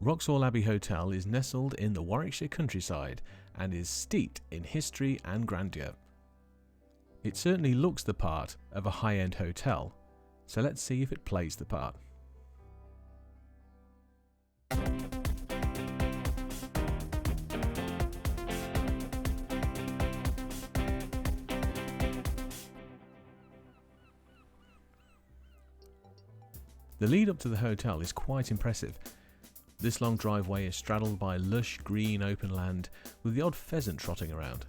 Wroxall Abbey Hotel is nestled in the Warwickshire countryside and is steeped in history and grandeur. It certainly looks the part of a high-end hotel, so let's see if it plays the part. The lead up to the hotel is quite impressive. This long driveway is straddled by lush green open land with the odd pheasant trotting around.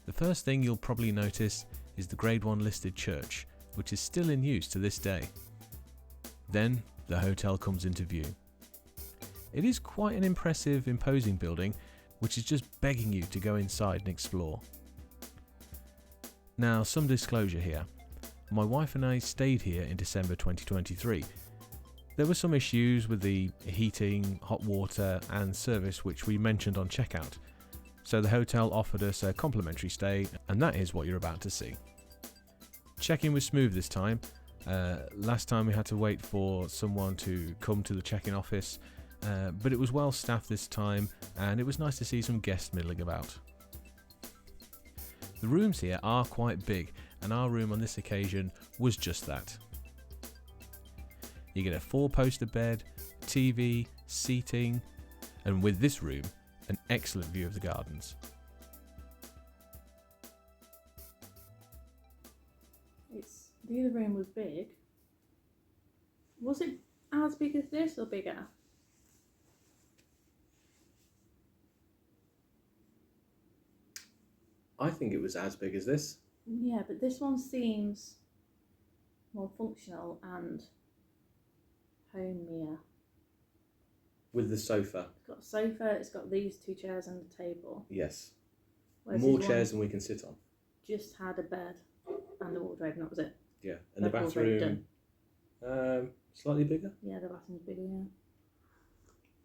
The first thing you'll probably notice is the Grade 1 listed church, which is still in use to this day. Then the hotel comes into view. It is quite an impressive, imposing building, which is just begging you to go inside and explore. Now, some disclosure here. My wife and I stayed here in December 2023. There were some issues with the heating, hot water and service which we mentioned on checkout. So the hotel offered us a complimentary stay, and that is what you're about to see. Check-in was smooth this time. Last time we had to wait for someone to come to the check-in office, but it was well staffed this time and it was nice to see some guests middling about. The rooms here are quite big, and our room on this occasion was just that. You get a 4-poster bed, TV, seating, and with this room, an excellent view of the gardens. The other room was big. Was it as big as this or bigger? I think it was as big as this. Yeah, but this one seems more functional and homier. With the sofa. It's got a sofa, it's got these 2 chairs and a table. Yes. Whereas More this chairs one than we can sit on. just had a bed and a wardrobe, and that was it. Yeah. And the Like wardrobe bathroom, slightly bigger? Yeah, the bathroom's bigger, yeah.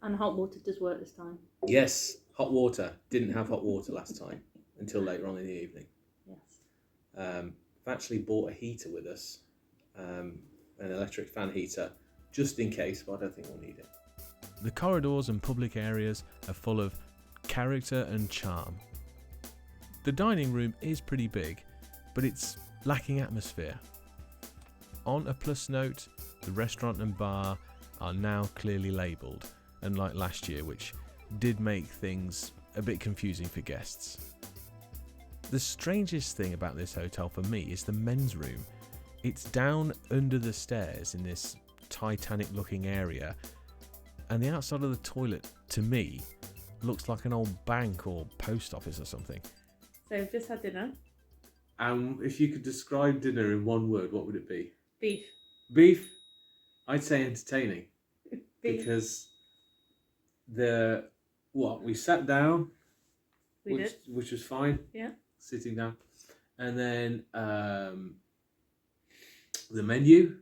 And hot water does work this time. Yes. Hot water. Didn't have hot water last time until later on in the evening. Yes. I've actually bought a heater with us, an electric fan heater, just in case, but I don't think we'll need it. The corridors and public areas are full of character and charm. The dining room is pretty big, but it's lacking atmosphere. On a plus note, the restaurant and bar are now clearly labelled, unlike last year, which did make things a bit confusing for guests. The strangest thing about this hotel for me is the men's room. It's down under the stairs in this Titanic looking area, and the outside of the toilet, to me, looks like an old bank or post office or something. So we've just had dinner. If you could describe dinner in one word, what would it be? Beef. Beef? I'd say entertaining. Beef. Because we sat down, which was fine. Yeah. Sitting down. And then the menu.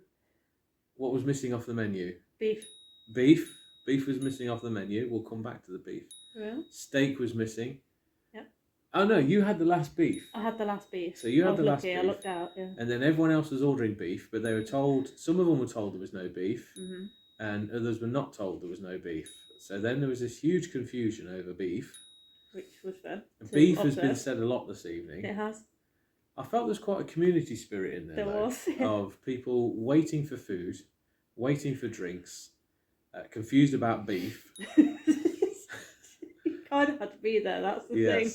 What was missing off the menu? Beef. Beef. Beef was missing off the menu. We'll come back to the beef. Yeah. Steak was missing. Yep. Oh no, you had the last beef. I had the last beef. So you had the last beef. I beef. looked out, yeah. And then everyone else was ordering beef, but they were told, some of them were told there was no beef, and others were not told there was no beef. So then there was this huge confusion over beef. Which was fun. Beef has been said a lot this evening. It has. I felt there's quite a community spirit in there, There was, yeah. of people waiting for food, waiting for drinks, confused about beef. You kind of had to be there, that's the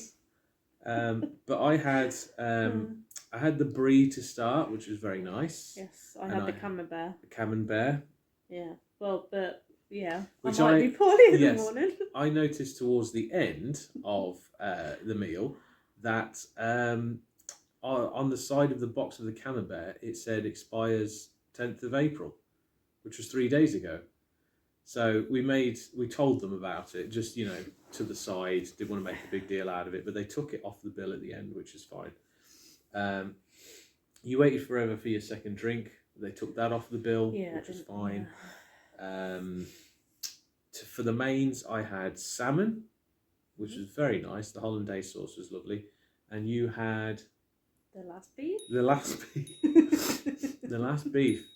thing. But I had the brie to start, which was very nice. Yes, I had the camembert. The camembert. Yeah, well, but yeah, Which I might be poorly in yes, the morning. I noticed towards the end of the meal that on the side of the box of the camembert it said expires 10th of April, which was 3 days ago. So we told them about it, just, to the side, didn't want to make a big deal out of it, but they took it off the bill at the end, which is fine. You waited forever for your second drink. They took that off the bill, which was fine. Yeah. For the mains, I had salmon, which was very nice. The hollandaise sauce was lovely. And you had... The last beef? The last beef. The last beef.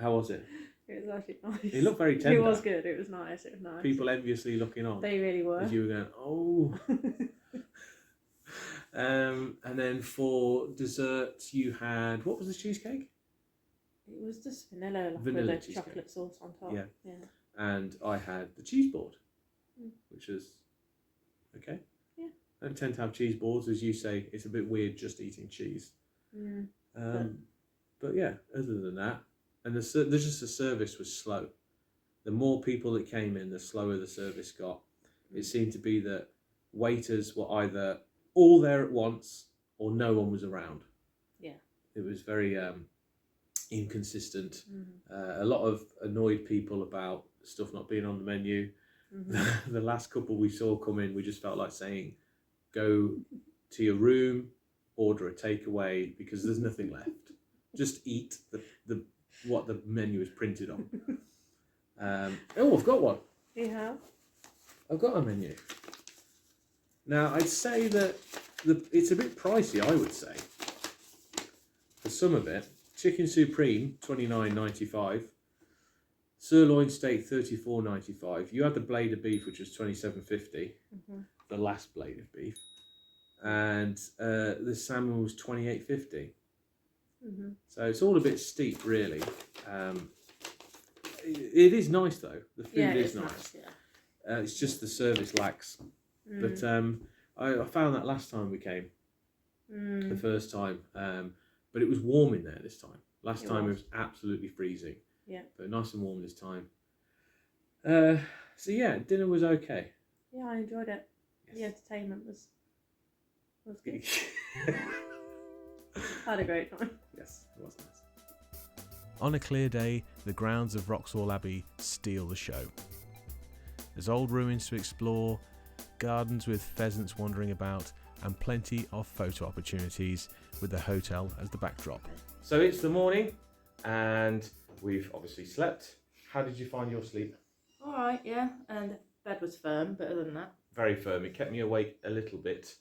How was it? It was actually nice. It looked very tender. It was good. It was nice. It was nice. People enviously looking on. They really were. As you were going, oh. And then for dessert, you had, what was the cheesecake? It was just vanilla, like Vanilla with a cheesecake. chocolate sauce on top. Yeah. And I had the cheese board, which was okay. Yeah. I don't tend to have cheese boards, as you say. It's a bit weird just eating cheese. But yeah, other than that, and the service was slow. The more people that came in, the slower the service got. It seemed to be that waiters were either all there at once or no one was around. Yeah. It was very inconsistent. A lot of annoyed people about stuff not being on the menu. The last couple we saw come in, we just felt like saying, go to your room, order a takeaway, because there's nothing left. Just eat the what the menu is printed on. Oh, I've got one. You have? I've got a menu. Now, I'd say that it's a bit pricey, I would say, for some of it. Chicken Supreme, $29.95. Sirloin steak, $34.95. You had the blade of beef, which was $27.50. The last blade of beef. And the salmon was $28.50. So it's all a bit steep, really. It is nice, though. The food is nice. It's just the service lacks. But I found that last time we came, the first time. But it was warm in there this time. Last time it was absolutely freezing. Yeah. But nice and warm this time. So yeah, dinner was okay. Yeah, I enjoyed it. Yes. The entertainment was good. Had a great time. Yes, it was nice. On a clear day, the grounds of Wroxall Abbey steal the show. There's old ruins to explore, gardens with pheasants wandering about, and plenty of photo opportunities with the hotel as the backdrop. So it's the morning, and we've obviously slept. How did you find your sleep? All right, yeah, and the bed was firm, but other than that, very firm. It kept me awake a little bit,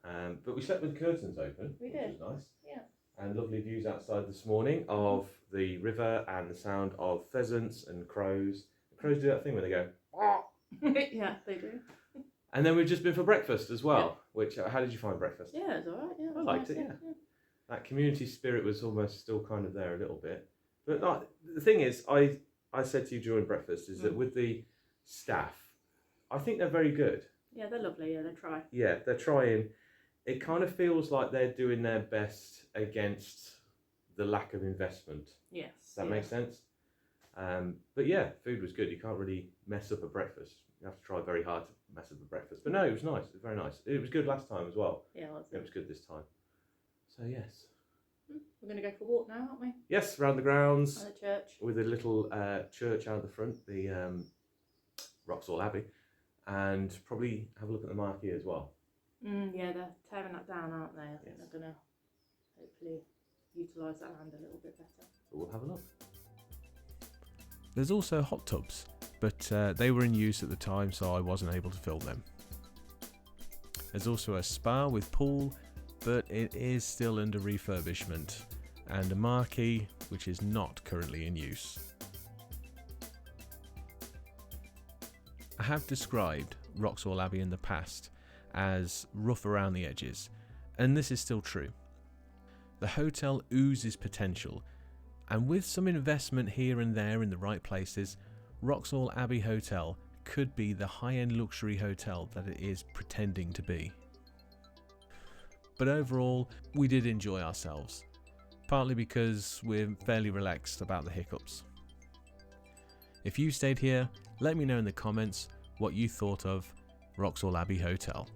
but we slept with curtains open, which was nice. Yeah. And lovely views outside this morning of the river and the sound of pheasants and crows. The crows do that thing where they go, yeah, they do. And then we've just been for breakfast as well. Which, how did you find breakfast? Yeah, it was all right. Yeah, I liked it. Yeah. That community spirit was almost still kind of there a little bit. But the thing is, I said to you during breakfast is that with the staff, I think they're very good. Yeah, they're lovely. Yeah, they try. Yeah, they're trying. It kind of feels like they're doing their best against the lack of investment. Yes. Does that make sense? But yeah, food was good. You can't really mess up a breakfast. You have to try very hard to mess up a breakfast. But no, it was nice. It was very nice. It was good last time as well. Yeah, it was. It was good this time. So yes. We're going to go for a walk now, aren't we? Yes, around the grounds. At the church. With a little church out the front, the Wroxall Abbey. And probably have a look at the marquee as well. Yeah, they're tearing that down, aren't they? I think they're going to hopefully utilise that land a little bit better. But we'll have a look. There's also hot tubs, but they were in use at the time, so I wasn't able to film them. There's also a spa with pool, but it is still under refurbishment, and a marquee which is not currently in use. I have described Wroxall Abbey in the past as rough around the edges, and this is still true. The hotel oozes potential, and with some investment here and there in the right places, Wroxall Abbey Hotel could be the high-end luxury hotel that it is pretending to be. But overall, we did enjoy ourselves, partly because we're fairly relaxed about the hiccups. If you stayed here, let me know in the comments what you thought of Wroxall Abbey Hotel.